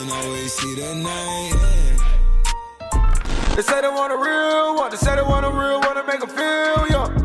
can always see the name. They say they want a real one, they say they want a real one to make them feel young.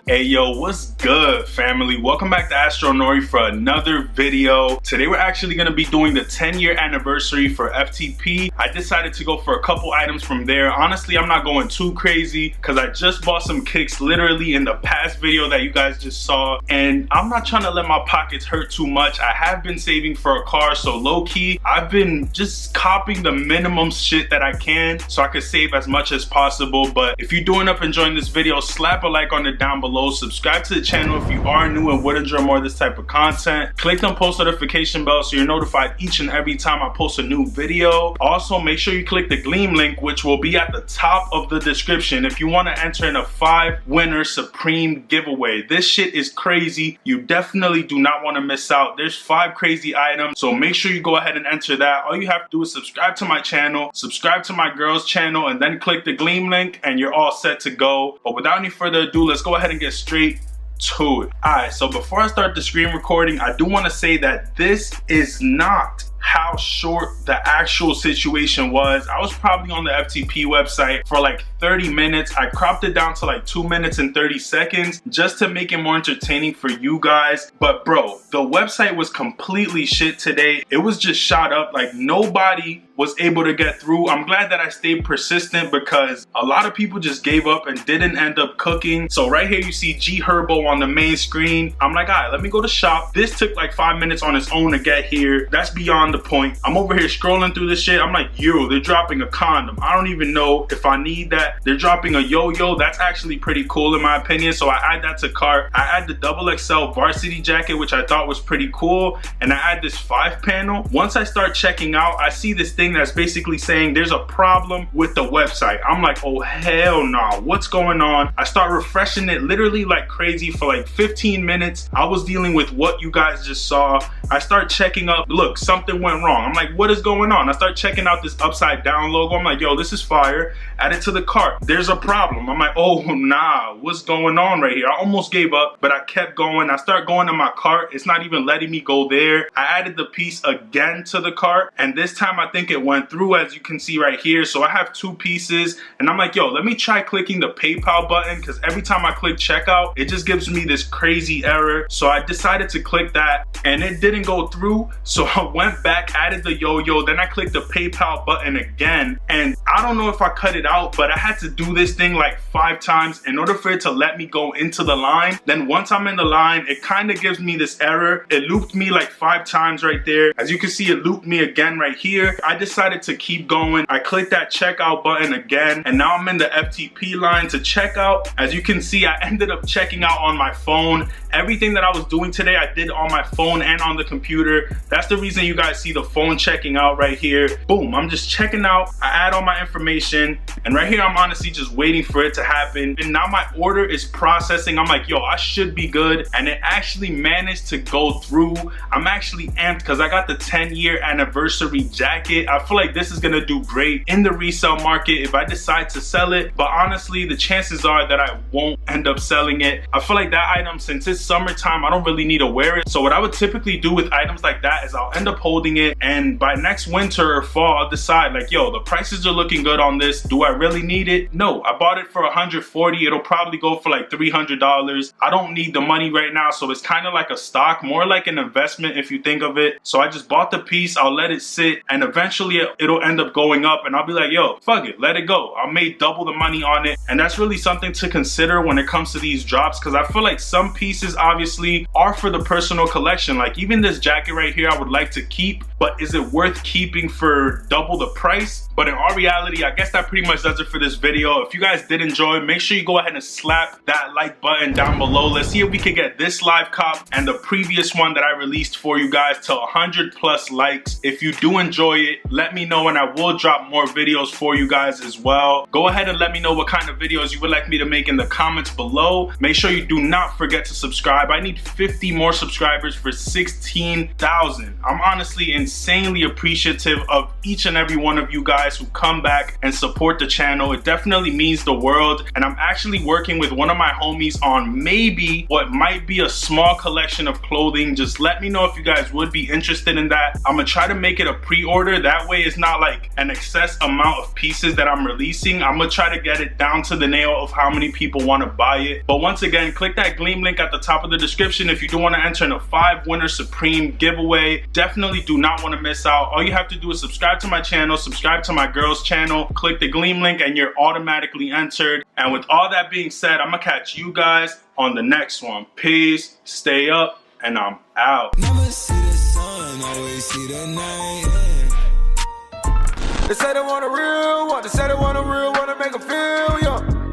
Hey yo, what's good, family? Welcome back to Astro Nori for another video. Today we're actually going to be doing the 10-year anniversary for FTP. I decided to go for a couple items from there. Honestly, I'm not going too crazy because I just bought some kicks literally in the past video that you guys just saw, and I'm not trying to let my pockets hurt too much. I have been saving for a car, so low-key I've been just copying the minimum shit that I can so I could save as much as possible. But if you're doing up enjoying this video, slap a like on it down below. Subscribe to the channel if you are new and would enjoy more of this type of content. Click the post notification bell so you're notified each and every time I post a new video. Also, make sure you click the Gleam link, which will be at the top of the description if you want to enter in a 5-winner Supreme giveaway. This shit is crazy. You definitely do not want to miss out. There's 5 crazy items, so make sure you go ahead and enter that. All you have to do is subscribe to my channel, subscribe to my girl's channel, and then click the Gleam link and you're all set to go. But without any further ado, let's go ahead and get straight to it. Alright, so before I start the screen recording, I do want to say that this is not how short the actual situation was. I was probably on the FTP website for like 30 minutes. I cropped it down to like 2 minutes and 30 seconds just to make it more entertaining for you guys. But bro, the website was completely shit today. It was just shot up. Like nobody was able to get through. I'm glad that I stayed persistent because a lot of people just gave up and didn't end up cooking. So right here you see G Herbo on the main screen. I'm like, all right, let me go to shop. This took like 5 minutes on its own to get here. That's beyond the point. I'm over here scrolling through this shit. I'm like, yo, they're dropping a condom. I don't even know if I need that. They're dropping a yo-yo. That's actually pretty cool in my opinion. So I add that to cart. I add the XXL varsity jacket, which I thought was pretty cool. And I add this 5-panel. Once I start checking out, I see this thing that's basically saying there's a problem with the website. I'm like, oh hell no, what's going on? I start refreshing it literally like crazy for like 15 minutes. I was dealing with what you guys just saw. I start checking up, look, something went wrong. I'm like, what is going on? I start checking out this upside down logo. I'm like, yo, this is fire. Add it to the cart. There's a problem. I'm like, oh nah, what's going on right here? I almost gave up, but I kept going. I start going to my cart. It's not even letting me go there. I added the piece again to the cart, and this time I think it went through, as you can see right here. So I have 2 pieces, and I'm like, yo, let me try clicking the PayPal button, because every time I click checkout, it just gives me this crazy error. So I decided to click that, and it didn't go through. So I went back, added the yo-yo, then I clicked the PayPal button again, and I don't know if I cut it out, but I had to do this thing like 5 times in order for it to let me go into the line. Then once I'm in the line, it kind of gives me this error. It looped me like 5 times right there. As you can see, it looped me again right here. I decided to keep going. I clicked that checkout button again, and now I'm in the FTP line to check out. As you can see, I ended up checking out on my phone. Everything that I was doing today, I did on my phone and on the computer. That's the reason you guys see the phone checking out right here. Boom, I'm just checking out. I add all my information, and right here I'm honestly just waiting for it to happen. And now my order is processing. I'm like, yo, I should be good, and it actually managed to go through. I'm actually amped because I got the 10-year anniversary jacket. I feel like this is gonna do great in the resale market if I decide to sell it, but honestly the chances are that I won't end up selling it. I feel like that item, since it's summertime, I don't really need to wear it. So what I would typically do with items like that is I'll end up holding it, and by next winter or fall I'll decide like, yo, the prices are looking good on this. Do I really need it? No, I bought it for $140. It'll probably go for like $300. I don't need the money right now, so it's kind of like a stock, more like an investment if you think of it. So I just bought the piece, I'll let it sit, and eventually it'll end up going up, and I'll be like, yo, fuck it, let it go. I made double the money on it. And that's really something to consider when it comes to these drops, because I feel like some pieces obviously are for the personal collection. Like even this jacket right here I would like to keep, but is it worth keeping for double the price? But in all reality, I guess that pretty much does it for this video. If you guys did enjoy, make sure you go ahead and slap that like button down below. Let's see if we can get this live cop and the previous one that I released for you guys to 100+ likes. If you do enjoy it, let me know, and I will drop more videos for you guys as well. Go ahead and let me know what kind of videos you would like me to make in the comments below. Make sure you do not forget to subscribe. I need 50 more subscribers for 16,000. I'm honestly in insanely appreciative of each and every one of you guys who come back and support the channel. It definitely means the world, and I'm actually working with one of my homies on maybe what might be a small collection of clothing. Just let me know if you guys would be interested in that. I'm gonna try to make it a pre-order. That way it's not like an excess amount of pieces that I'm releasing. I'm gonna try to get it down to the nail of how many people want to buy it. But once again, click that Gleam link at the top of the description if you do want to enter in a 5 winner Supreme giveaway. Definitely do not want to miss out. All you have to do is subscribe to my channel, subscribe to my girl's channel, click the Gleam link, and you're automatically entered. And with all that being said, I'm gonna catch you guys on the next one. Peace, stay up, and I'm out. Never see the sun, always see the night. They say they want a real one, they say they want a real one to make them feel young.